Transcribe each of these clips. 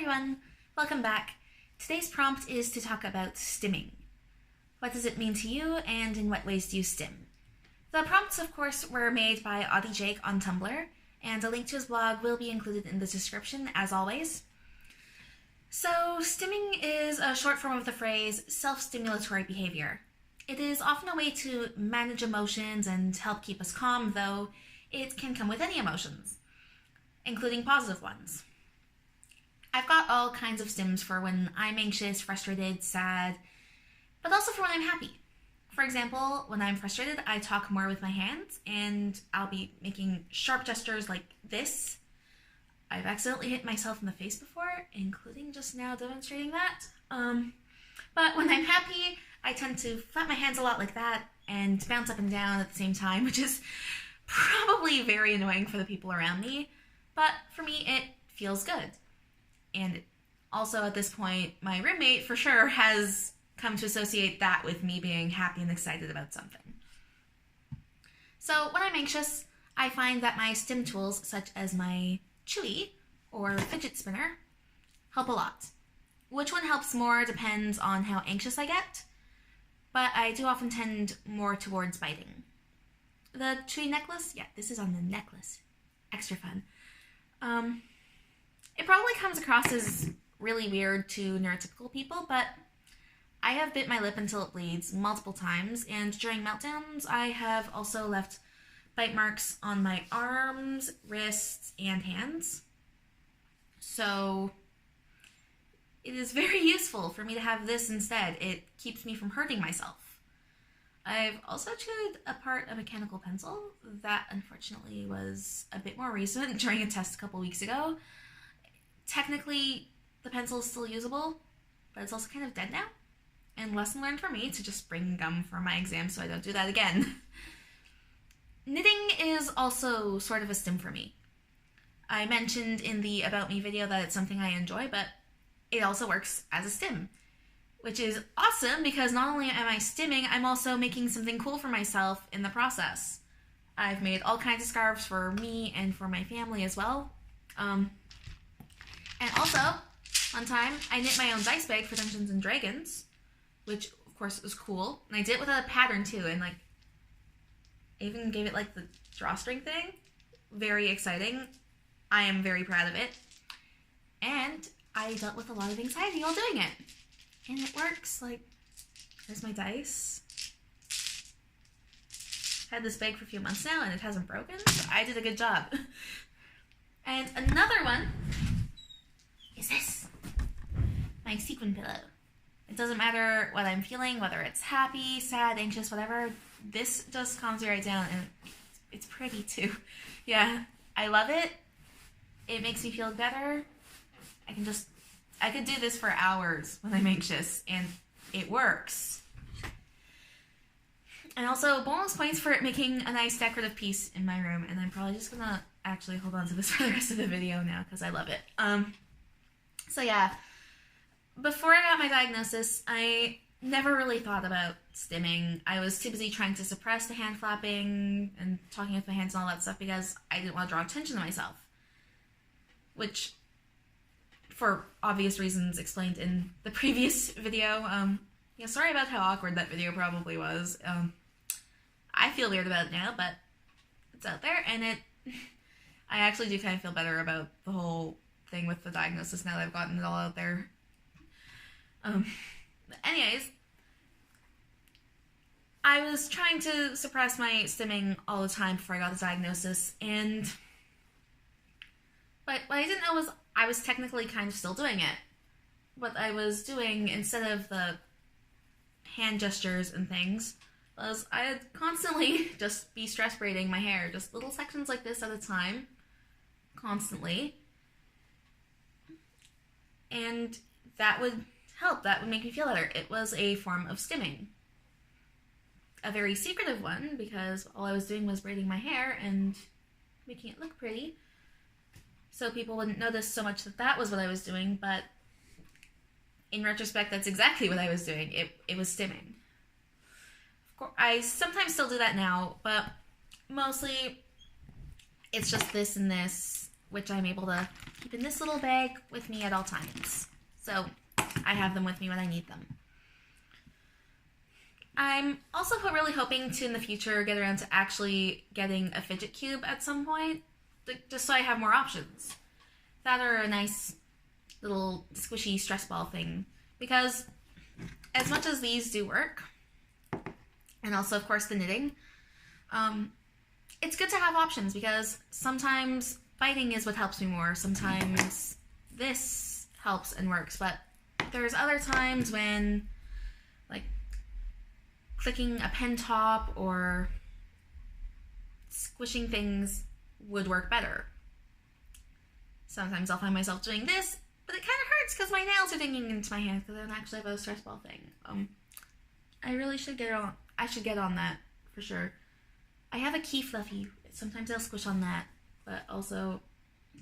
everyone, welcome back. Today's prompt is to talk about stimming. What does it mean to you and in what ways do you stim? The prompts, of course, were made by Autie-Jake on Tumblr, and a link to his blog will be included in the description as always. So, stimming is a short form of the phrase self-stimulatory behavior. It is often a way to manage emotions and help keep us calm, though it can come with any emotions, including positive ones. I've got all kinds of stims for when I'm anxious, frustrated, sad, but also for when I'm happy. For example, when I'm frustrated, I talk more with my hands and I'll be making sharp gestures like this. I've accidentally hit myself in the face before, including just now demonstrating that. But when I'm happy, I tend to flap my hands a lot like that and bounce up and down at the same time, which is probably very annoying for the people around me, but for me it feels good. And also at this point, my roommate for sure has come to associate that with me being happy and excited about something. So when I'm anxious, I find that my stim tools, such as my Chewy or fidget spinner, help a lot. Which one helps more depends on how anxious I get, but I do often tend more towards biting. The Chewy necklace, yeah, this is on the necklace. Extra fun. It probably comes across as really weird to neurotypical people, but I have bit my lip until it bleeds multiple times, and during meltdowns, I have also left bite marks on my arms, wrists, and hands. So it is very useful for me to have this instead. It keeps me from hurting myself. I've also chewed apart a mechanical pencil. That unfortunately was a bit more recent during a test a couple weeks ago. Technically, the pencil is still usable, but it's also kind of dead now. And lesson learned for me to just bring gum for my exam so I don't do that again. Knitting is also sort of a stim for me. I mentioned in the About Me video that it's something I enjoy, but it also works as a stim, which is awesome because not only am I stimming, I'm also making something cool for myself in the process. I've made all kinds of scarves for me and for my family as well. And also, one time, I knit my own dice bag for Dungeons & Dragons, which, of course, was cool. And I did it with a pattern, too, and, I even gave it, the drawstring thing. Very exciting. I am very proud of it. And I dealt with a lot of anxiety while doing it. And it works. There's my dice. Had this bag for a few months now, and it hasn't broken, so I did a good job. And another one is this, my sequin pillow. It doesn't matter what I'm feeling, whether it's happy, sad, anxious, whatever, this just calms me right down, and it's pretty too. Yeah, I love it. It makes me feel better. I could do this for hours when I'm anxious, and it works. And also, bonus points for making a nice decorative piece in my room, and I'm probably just gonna actually hold on to this for the rest of the video now, because I love it. So yeah, before I got my diagnosis, I never really thought about stimming. I was too busy trying to suppress the hand flapping and talking with my hands and all that stuff because I didn't want to draw attention to myself. Which, for obvious reasons explained in the previous video, yeah, sorry about how awkward that video probably was. I feel weird about it now, but it's out there, and I actually do kind of feel better about the whole thing with the diagnosis now that I've gotten it all out there. But anyways, I was trying to suppress my stimming all the time before I got the diagnosis, but what I didn't know was I was technically kind of still doing it. What I was doing, instead of the hand gestures and things, was I'd constantly just be stress braiding my hair, just little sections like this at a time, constantly. And that would help, that would make me feel better. It was a form of stimming. A very secretive one, because all I was doing was braiding my hair and making it look pretty. So people wouldn't notice so much that that was what I was doing, but in retrospect, that's exactly what I was doing. It was stimming. Of course, I sometimes still do that now, but mostly it's just this and this which I'm able to keep in this little bag with me at all times. So I have them with me when I need them. I'm also really hoping to, in the future, get around to actually getting a fidget cube at some point, just so I have more options. That are a nice little squishy stress ball thing, because as much as these do work, and also, of course, the knitting, it's good to have options, because sometimes biting is what helps me more. Sometimes this helps and works, but there's other times when, like, clicking a pen top or squishing things would work better. Sometimes I'll find myself doing this, but it kind of hurts because my nails are digging into my hands because I don't actually have a stress ball thing. I really should get on. I should get on that for sure. I have a key fluffy. Sometimes I'll squish on that, but also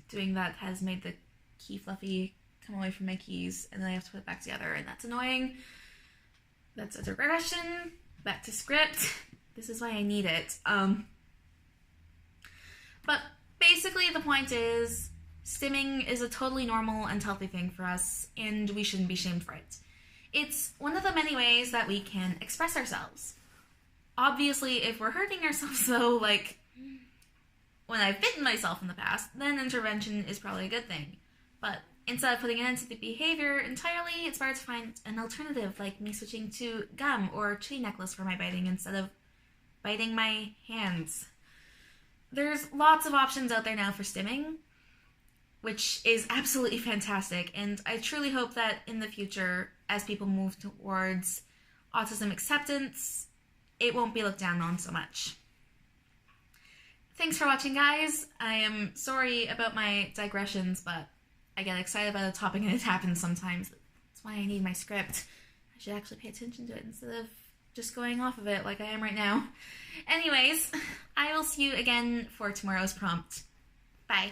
doing that has made the key fluffy come away from my keys, and then I have to put it back together, and that's annoying. That's a digression. Back to script. This is why I need it. But basically the point is, stimming is a totally normal and healthy thing for us, and we shouldn't be shamed for it. It's one of the many ways that we can express ourselves. Obviously, if we're hurting ourselves though, like when I've bitten myself in the past, then intervention is probably a good thing. But instead of putting an end to the behavior entirely, it's better to find an alternative, like me switching to gum or chitty necklace for my biting instead of biting my hands. There's lots of options out there now for stimming, which is absolutely fantastic, and I truly hope that in the future, as people move towards autism acceptance, it won't be looked down on so much. Thanks for watching, guys. I am sorry about my digressions, but I get excited about a topic and it happens sometimes. That's why I need my script. I should actually pay attention to it instead of just going off of it like I am right now. Anyways, I will see you again for tomorrow's prompt. Bye.